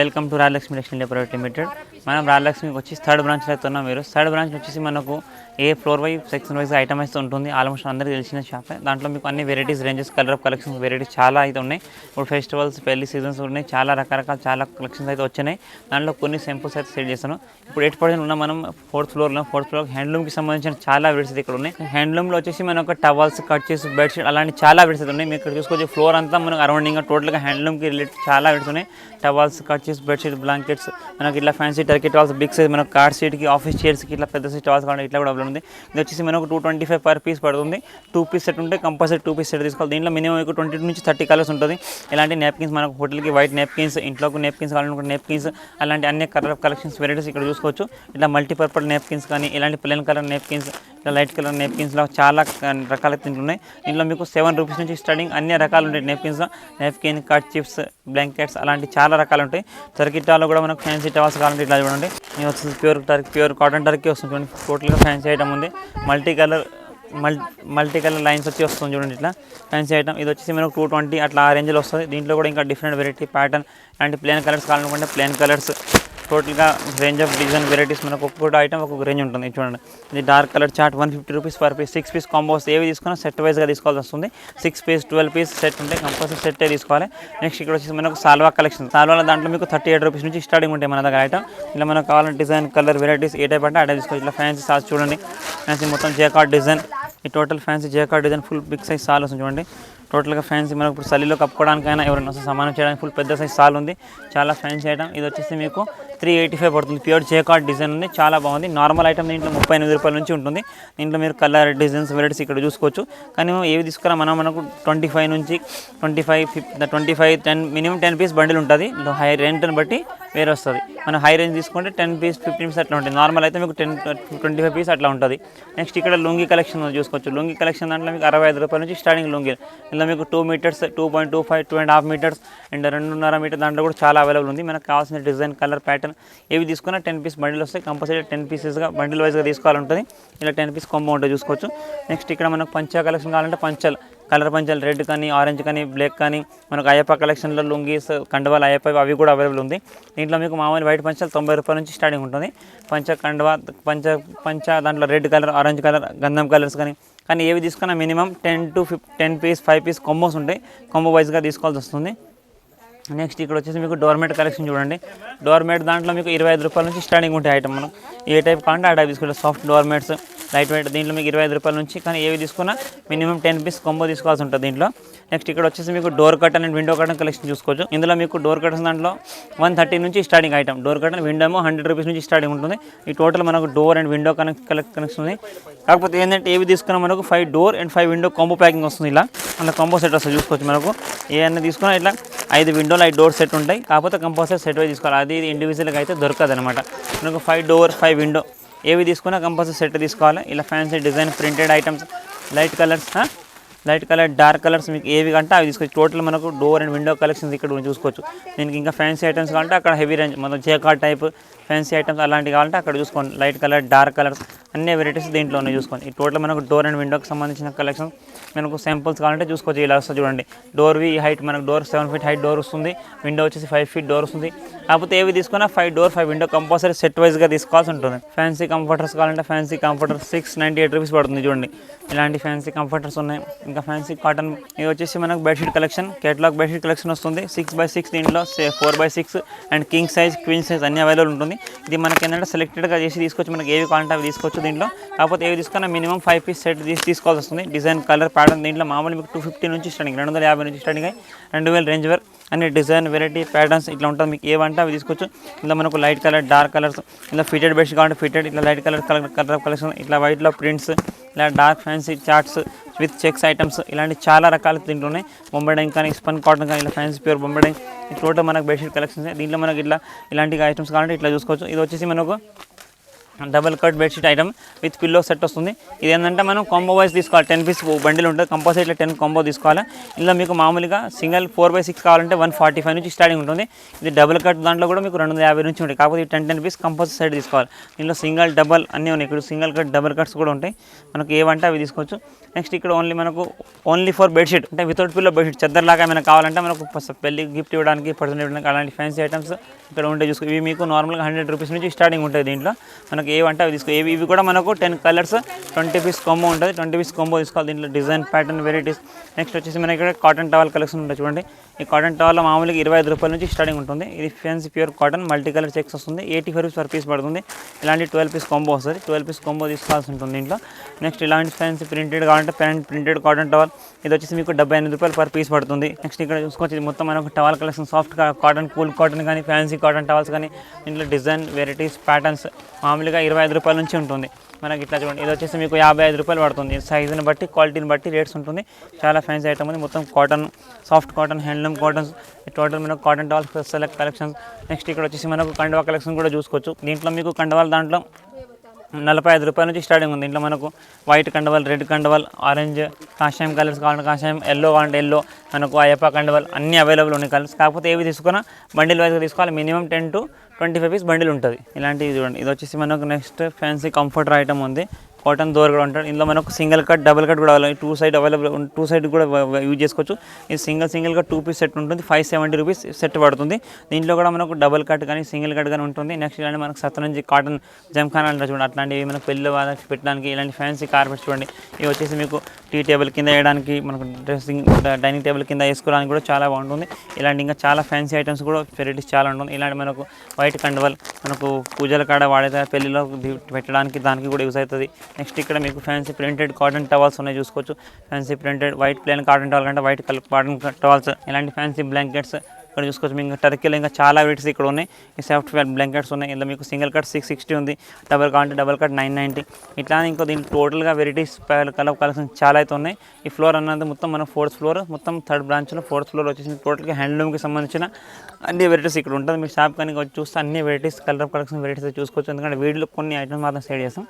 Welcome to Rajalakshmi textile private limited. మనం రాజలక్ష్మికి వచ్చి third బ్రాంచ్లో అయితే ఉన్నాం. మీరు థర్డ్ బ్రాంచ్ వచ్చేసి మనకు ఏ floor wise section wise item అయితే ఉంటుంది. ఆల్మోస్ట్ అందరికీ తెలిసిన షాపే. దాంట్లో మీకు అన్ని varieties ranges colour of collections varieties చాలా అయితే ఉన్నాయి. ఇప్పుడు ఫెస్టివల్స్ పెళ్లి సీజన్స్ ఉన్నాయి, చాలా రకరకాల చాలా కలెక్షన్స్ అయితే వచ్చినాయి. దాంట్లో కొన్ని సింపుల్స్ అయితే సెట్ చేస్తాను. ఇప్పుడు 8% ఉన్న మనం ఫోర్త్ ఫ్లోర్ హ్యాండ్లూమ్కి సంబంధించిన చాలా వెరైటీస్ ఇక్కడ ఉన్నాయి. హ్యాండ్లూమ్లో వచ్చేసి మనకు టవల్స్, కట్చెస్, బెడ్షీట్ అలాంటి చాలా వెరైటీస్ అయితే ఉన్నాయి. మీరు ఇక్కడ చూసుకోవచ్చు ఫ్లోర్ అంతా మనకు అరౌండింగ్ టోటల్గా హ్యాండ్లూమ్కి రిలేటెడ్ చాలా వెరైటీస్ ఉన్నాయి. టవల్స్, కట్చెస్, బెడ్షీట్, బ్లాంకెట్స్, మనకి ఇట్లా fancy turkey towels big size మనకు కార్ సీట్కి, ఆఫీస్ చైర్స్కి ఇట్లా పెద్ద సైజ్ టవల్స్ కావాలి, ఇట్లా కూడా అవైలబుల్ ఉంది. ఇది వచ్చేసి మనకు 225 పర్ పీస్ పడుతుంది. 2 పీస్ సెట్ ఉంటే కంపల్సరీ 2 పీస్ సెట్ తీసుకోవాలి. దీంట్లో మినిమం 20 నుంచి 30 కలర్స్ ఉంటుంది. ఇలాంటి నెప్కిన్స్ మనకు హోటల్కి వైట్ నెప్కిన్స్, ఇంట్లోకి నెప్కిన్స్ కావాలనుకుంటే నెప్కిన్స్ అలాంటి అన్ని కలర్ కలెక్షన్స్ వెరైటీస్ ఇక్కడ చూసుకోవచ్చు. ఇట్లా మల్టీపర్పల్ నెప్కిన్స్ కానీ ఇలాంటి ప్లెయిన్ కలర్ నెప్కిన్స్, ఇట్లా లైట్ కలర్ నెప్కిన్స్లో చాలా రకాల దీంట్లో ఉన్నాయి. దీంట్లో మీకు 7 రూపీస్ నుంచి స్టార్టింగ్ అన్ని రకాలు ఉంటాయి. నెప్కిన్స్లో నెప్కిన్, కట్ చిప్స్, బ్లాంకెట్స్ అలాంటి చాలా రకాలు ఉంటాయి. టర్కీ టాలో కూడా మనకు ఫ్యాన్సీ టవల్స్ కావాలంటే ఇట్లా చూడండి. ఇది వచ్చేసి ప్యూర్ కాటన్ టర్కీ వస్తుంది చూడండి. టోటల్గా ఫ్యాన్సీ ఐటమ్ ఉంది. మల్టీ కలర్ లైన్స్ వచ్చి వస్తుంది చూడండి. ఇట్లా ఫ్యాన్సీ ఐటమ్ ఇది వచ్చేసి మనకు 220 అట్లా ఆ రేంజ్లో వస్తుంది. దీంట్లో కూడా ఇంకా different variety pattern and plain colours కావాలనుకుంటే ప్లెయిన్ కలర్స్, టోటల్గా రేంజ్ ఆఫ్ డిజైన్ వెరైటీస్ మనకు ఒక్కొక్క ఐటమ్ ఒక్కొక్క రేంజ్ ఉంటుంది. చూడండి ఇది dark colour chart 150 rupees per piece. 6 piece combos ఏవి తీసుకున్నా సెట్ వైజ్గా తీసుకోవాల్సి వస్తుంది. 6 పీస్ 12 పీస్ సెట్ ఉంటే కంపల్సరీ సెట్టే తీసుకోవాలి. నెక్స్ట్ ఇక్కడ వచ్చేసి మనకు సాల్వా కలెక్షన్. సాల్వాలో దాంట్లో మీకు 38 రూపీస్ నుంచి స్టార్టింగ్ ఉంటాయి మన దగ్గర ఐటమ్. ఇలా మనకు కావాలంటే డిజైన్ కలర్ వెరైటీస్ ఏ టైప్ అంటే అదే తీసుకోవచ్చు. ఇట్లా ఫ్యాన్సీ సాల్స్ చూడండి. ఫ్యాన్సీ మొత్తం జేకార్డ్ డిజైన్, ఈ total fancy jacquard design full big size shawl వస్తుంది చూడండి. టోటల్గా ఫ్యాన్సీ మనకు ఇప్పుడు చలిలో కప్పుకోవడానికైనా ఎవరైనా వస్తే సమానం చేయడానికి ఫుల్ పెద్ద సైజ్ సాల్ ఉంది. చాలా ఫ్యాన్సీ ఐటమ్. ఇది వచ్చేసి మీకు 385 పడుతుంది. ప్యూర్ జేకార్డ్ డిజైన్ ఉంది, చాలా బాగుంది. నార్మల్ ఐటమ్ దీంట్లో 38 రూపాయల నుంచి ఉంటుంది. దీంట్లో మీరు కలర్ డిజైన్స్ వెరైటీస్ ఇక్కడ చూసుకోవచ్చు. కానీ ఏవి తీసుకురా మనకు 25 నుంచి 25 10 మినిమం 10 పీస్ బండిల్ ఉంటుంది. హై రేంజ్ని బట్టి వేరే వస్తుంది. మనం హై రేంజ్ తీసుకుంటే 10 పీస్ 15 పీస్ అట్లా ఉంటుంది. నార్మల్ అయితే మీకు 25 పీస్ అట్లా ఉంటుంది. నెక్స్ట్ ఇక్కడ లుంగి కలెక్షన్ చూసుకోవచ్చు. లుంగి కలెక్షన్ దాంట్లో మీకు 65 రూపాయల నుంచి స్టార్టింగ్ లుంగి. ఇలా మీకు 2 మీటర్స్, 2.25, 2.5 మీటర్స్ అండ్ 2.5 మీటర్ దాంట్లో కూడా చాలా అవైలబుల్ ఉంది. మనకు కావాల్సిన డిజైన్, కలర్, ప్యాటర్న్ ఏవి తీసుకున్నా 10 పీస్ బండిల్ వస్తాయి. కంపల్సరీ 10 పీసెస్గా బండిల్ వైజ్గా తీసుకోవాలంటుంది. ఇలా 10 పీస్ కాంబో ఉంటుంది చూసుకోవచ్చు. నెక్స్ట్ ఇక్కడ మనకు పంచా కలెక్షన్ కావాలంటే పంచలు, కలర్ పంచాలు రెడ్ కానీ, ఆరెంజ్ కానీ, బ్లాక్ కానీ, మనకు అయ్యప్ప కలెక్షన్లో లుంగీస్, కండువాలు, అయ్యప్ప అవి కూడా అవైలబుల్ ఉంది. దీంట్లో మీకు మామూలు వైట్ పంచాలు 90 రూపాయల నుంచి స్టార్టింగ్ ఉంటుంది. కండువా, పంచ దాంట్లో రెడ్ కలర్, ఆరెంజ్ కలర్, గంధం కలర్స్ కానీ ఏవి తీసుకున్నా మినిమం 10 పీస్ 5 పీస్ కాంబోస్ ఉంటాయి. కాంబో వైజ్గా తీసుకోవాల్సి వస్తుంది. నెక్స్ట్ ఇక్కడ వచ్చేసి మీకు డోర్మేట్ కలెక్షన్ చూడండి. డోర్మేట్ దాంట్లో మీకు 25 రూపాయల నుంచి స్టార్టింగ్ ఉంటాయి ఐటమ్. మనం ఏ టైప్ కావాలంటే ఆ టైప్ తీసుకుంటాం. సాఫ్ట్ డోర్మేట్స్, లైట్ వెయిట్, దీంట్లో మీకు 25 రూపాయల నుంచి. కానీ ఏవి తీసుకున్నా మినిమం 10 పీస్ కాంబో తీసుకోవాల్సి ఉంటుంది దీంట్లో. నెక్స్ట్ ఇక్కడ వచ్చేసి మీకు door curtain and window curtain collection చూసుకోవచ్చు. ఇందులో మీకు డోర్ కర్టన్స్ దాంట్లో 130 నుంచి starting item. Door curtain, window ఏమో 100 రూపీస్ నుంచి స్టార్టింగ్ ఉంటుంది. ఈ టోటల్ మనకు డోర్ అండ్ విండో కనెక్షన్ ఉంది. కాకపోతే ఏంటంటే ఏవి తీసుకున్నా మనకు 5 door and 5 window combo packing వస్తుంది. ఇలా అలా కాంబో సెట్ వస్తుంది చూసుకోవచ్చు. మనకు ఏదైనా తీసుకున్నా ఇట్లా 5 విండోలు 5 డోర్ సెట్ ఉంటాయి. కాకపోతే కంపల్సరీ సెట్ వైజ్ తీసుకోవాలి. అది ఇండివిజువల్గా అయితే దొరకదు అనమాట. మనకు 5 డోర్ 5 విండో ఏవి తీసుకున్నా కంపల్సరీ సెట్ తీసుకోవాలి. ఇలా fancy design printed items, light colour, dark colours మీకు ఏవి కంటే అవి తీసుకోవచ్చు. టోటల్ మనకు డోర్ అండ్ విండో కలెక్షన్స్ ఇక్కడ చూసుకోవచ్చు. దీనికి ఇంకా ఫ్యాన్సీ ఐటమ్స్ కావాలంటే అక్కడ హెవీ రేంజ్ మన జేకార్డ్ టైప్ ఫ్యాన్సీ ఐటమ్స్ అలాంటివి కావాలంటే అక్కడ చూసుకోండి. లైట్ కలర్, డార్క్ కలర్స్ అన్ని వెరైటీస్ దీంట్లోనే చూసుకోండి. ఈ టోటల్ మనకు డోర్ అండ్ విండోకి సంబంధించిన కలెక్షన్ మనకు శాంపుల్స్ కావాలంటే చూసుకోవచ్చు. ఇలా వస్తుంది చూడండి. డోర్వి హైట్ మనకు డోర్ 7 ఫీట్ హైట్ డోర్ వస్తుంది. విండో వచ్చేసి 5 ఫీట్ డోర్ వస్తుంది. కాకపోతే ఏవి తీసుకున్నా 5 డోర్ 5 విండో కంపల్సరీ సెట్ వైజ్గా తీసుకోవాల్సి ఉంటుంది. ఫ్యాన్సీ కంఫర్టర్స్ కావాలంటే ఫ్యాన్సీ కంఫర్టర్ 698 రూపీస్ పడుతుంది చూడండి. ఇలాంటి ఫ్యాన్సీ కంఫర్టర్స్ ఉన్నాయి. ఇంకా ఫ్యాన్సీ కాటన్ ఇది వచ్చేసి మనకు bedsheet collection, catalogue bedsheet collection వస్తుంది. 6x6 దీంట్లో 4x6 and king size, queen size అన్ని అవైలబుల్ ఉంటుంది. ఇది మనకి ఏంటంటే సెలెక్టెడ్గా చేసి తీసుకోవచ్చు. మనకి ఏవి కావాలంటే అవి తీసుకోవచ్చు దీంట్లో. కాకపోతే ఏవి తీసుకున్నా మినిమం 5 పీస్ సెట్ తీసుకోవాల్సి వస్తుంది. డిజైన్, కలర్, ప్యాటర్న్ దీంట్లో మామూలు మీకు 250 నుంచి స్టార్టింగ్, 250 నుంచి స్టార్టింగ్ అయ్యి 2000 రేంజ్ వరకు అన్ని డిజైన్, వెరైటీ, ప్యాటర్న్స్ ఇట్లా ఉంటుంది. మీకు ఏవంటే అవి తీసుకోవచ్చు. ఇలా మనకు లైట్ కలర్, డార్క్ కలర్స్, ఇలా ఫిటెడ్ బెడ్షీట్ కావాలంటే ఫిటెడ్, ఇట్లా లైట్ కలర్ కలెక్షన్, ఇట్లా వైట్లో ప్రింట్స్, ఇలా dark fancy charts with checks items ఇలాంటి చాలా రకాల దీంట్లో ఉన్నాయి. బొంబెడైంగ్ కానీ, స్పన్ కాటన్ కానీ, ఇలా ఫ్యాన్సీ ప్యూర్ బొంబెడైంగ్ టోటల్ మనకు బెడ్షీట్ కలెక్షన్స్. దీంట్లో మనకి ఇలాంటి ఐటమ్స్ కావాలంటే ఇట్లా చూసుకోవచ్చు. ఇది వచ్చేసి మనకు double cut bedsheet item with pillow set వస్తుంది. ఇది ఏంటంటే మనం కాంబో వైజ్ తీసుకోవాలి. 10 పీస్ బండిల్ ఉంటుంది. కంపల్సరీ ఇట్లా 10 కాంబో తీసుకోవాలి. ఇలా మీకు మామూలుగా సింగిల్ 4x6 కావాలంటే 145 నుంచి స్టార్టింగ్ ఉంటుంది. ఇది డబుల్ కట్ దాంట్లో కూడా మీకు 250 నుంచి ఉంటాయి. కాకపోతే 10 పీస్ కంపల్సరీ సెట్ తీసుకోవాలి. దీనిలో సింగిల్, డబల్ అన్నీ ఉన్నాయి. ఇక్కడ సింగిల్ కట్, డబల్ కట్స్ కూడా ఉంటాయి. మనకు ఏవంటే అవి తీసుకోవచ్చు. నెక్స్ట్ ఇక్కడ ఓన్లీ ఫర్ బెడ్షీట్ అంటే వితౌట్ పిల్లో బెడ్షీట్ చెద్దర్ లాగా ఏమైనా కావాలంటే మనకు పెళ్లి గిఫ్ట్ ఇవ్వడానికి పర్సన్ ఇవ్వడానికి అలాంటి ఫ్యాన్సీ ఐటమ్స్ ఇక్కడ ఉంటే చూసుకో. ఇవి మీకు నార్మల్గా 100 రూపీస్ నుంచి స్టార్టింగ్ ఉంటుంది. దీంట్లో మనకు ఏవంటే అవి తీసుకో. ఇవి కూడా మనకు 10 కలర్స్ 20 పీస్ కాంబో ఉంటుంది. 20 పీస్ కాంబో తీసుకోవాలి. దీంట్లో డిజైన్ ప్యాటర్న్ వెరైటీస్. నెక్స్ట్ వచ్చేసి మనకి ఇక్కడ కాటన్ టవల్ కలెక్షన్ ఉంటుంది చూడండి. ఈ కాటన్ టవల్ మామూలుగా 25 రూపాయల నుంచి స్టార్టింగ్ ఉంటుంది. ఇది fancy pure cotton multi colour checks వస్తుంది. 85 రూపీస్ పర్ పీస్ పడుతుంది. ఇలాంటి 12 పీస్ కాంబో వస్తుంది. 12 పీస్ కాంబో తీసుకోవాల్సి ఉంటుంది దీంట్లో. నెక్స్ట్ ఇలాంటి ఫ్యాన్సీ ప్రింటెడ్ కావాలంటే ప్రింటెడ్ కాటన్ టవల్ ఇది వచ్చేసి మీకు 78 రూపాయలు పర్ పీస్ పడుతుంది. నెక్స్ట్ ఇక్కడ చూసుకోవచ్చు ఇది మొత్తం మనకు towel collection soft cotton cool cotton కానీ ఫ్యాన్సీ కాటన్ టవల్స్ కానీ దీంట్లో డిజైన్ వెరైటీస్ ప్యాటర్న్స్ మామూలుగా 25 రూపాయల నుంచి ఉంటుంది. మనకి ఇట్లా చూడండి ఇది వచ్చేసి మీకు 55 రూపాయలు పడుతుంది. సైజుని బట్టి క్వాలిటీని బట్టి రేట్స్ ఉంటుంది. చాలా ఫ్యాన్సీ ఐటమ్ ఉంది. మొత్తం cotton soft cotton handloom cottons total మనకు cotton towels select collections. Next ఇక్కడ వచ్చేసి మనకు కండువా కలెక్షన్ కూడా చూసుకోవచ్చు. దీంట్లో మీకు కండువాలు దాంట్లో 45 రూపాయల నుంచి స్టార్టింగ్ ఉంది. ఇంట్లో మనకు వైట్ కండవల్, రెడ్ కండవల్, ఆరెంజ్, కాషాయం కలర్స్ కావాలంటే కాషాయం, ఎల్లో కావాలంటే ఎల్లో, మనకు అయ్యప్ప కండవల్ అన్నీ అవైలబుల్ ఉన్నాయి కలర్స్. కాకపోతే ఏవి తీసుకున్నా బండిల్ వైజ్గా తీసుకోవాలి. మినిమం 10 to 25 పీస్ బండిల్ ఉంటుంది. ఇలాంటివి చూడండి. ఇది వచ్చేసి మనకు నెక్స్ట్ ఫ్యాన్సీ కంఫర్టర్ ఐటమ్ ఉంది. కాటన్ డోర్ కూడా ఉంటుంది. ఇందులో మనకు సింగిల్ కట్ డబుల్ కట్ కూడా అవైలబుల్. 2 సైడ్ అవైలబుల్ 2 సైడ్ కూడా యూజ్ చేసుకోవచ్చు. ఇది సింగిల్గా 2 పీస్ సెట్ ఉంటుంది. 570 రూపీస్ సెట్ పడుతుంది. దీంట్లో కూడా మనకు డబుల్ కట్ కానీ సింగిల్ కట్ కానీ ఉంటుంది. నెక్స్ట్ ఇలాంటి మనకు సత్తనంజి కాటన్ జంఖానా అంటే చూడండి అట్లాంటివి మనకు పెళ్ళి వాళ్ళకి పెట్టడానికి ఇలాంటి ఫ్యాన్సీ కార్పెట్స్ చూడండి. ఇవి వచ్చేసి మీకు టీ టేబుల్ కింద వేయడానికి మనకు డ్రెస్సింగ్ డైనింగ్ టేబుల్ కింద వేసుకోవడానికి కూడా చాలా బాగుంటుంది. ఇలాంటి ఇంకా చాలా ఫ్యాన్సీ ఐటమ్స్ కూడా వెరైటీస్ చాలా ఉంటుంది. ఇలాంటి మనకు వైట్ కండవల్ మనకు పూజల కాడ వాడే పెళ్లిలో పెట్టడానికి దానికి కూడా యూజ్ అవుతుంది. నెక్స్ట్ ఇక్కడ మీకు ఫ్యాన్సీ ప్రింటెడ్ కాటన్ టవల్స్ ఉన్నాయి చూసుకోవచ్చు. Fancy printed white plain cotton towel అంటే వైట్ కలర్ కాటన్ టవల్స్. ఇలాంటి ఫ్యాన్సీ బ్లాంకెట్స్ ఇక్కడ చూసుకోవచ్చు. మీకు టర్కీలో ఇంకా చాలా వెరైటీస్ ఇక్కడ ఉన్నాయి. ఈ సాఫ్ట్వేర్ బ్లాంకెట్స్ ఉన్నాయి. ఇందులో మీకు సింగిల్ కట్ 660 ఉంది. Double cut 990. ఇట్లా ఇంకా దీనికి టోటల్గా వెరైటీస్ కలర్ కలెక్షన్స్ చాలా అయితే ఉన్నాయి. ఈ ఫ్లోర్ అన్నది మొత్తం మన 4th ఫ్లోర్, మొత్తం 3rd బ్రాంచ్లో 4th ఫ్లోర్ వచ్చేసి టోటల్గా హ్యాండ్లూమ్కి సంబంధించిన అన్ని వెరైటీస్ ఇక్కడ ఉంటుంది. మీ షాప్ కానీ వచ్చి చూస్తే అన్ని వెరైటీస్ కలర్ కలెక్షన్ వెరైటీస్ చూసుకోవచ్చు. ఎందుకంటే వీడియోలో కొన్ని ఐటమ్స్ మాత్రం సేల్ చేస్తాం.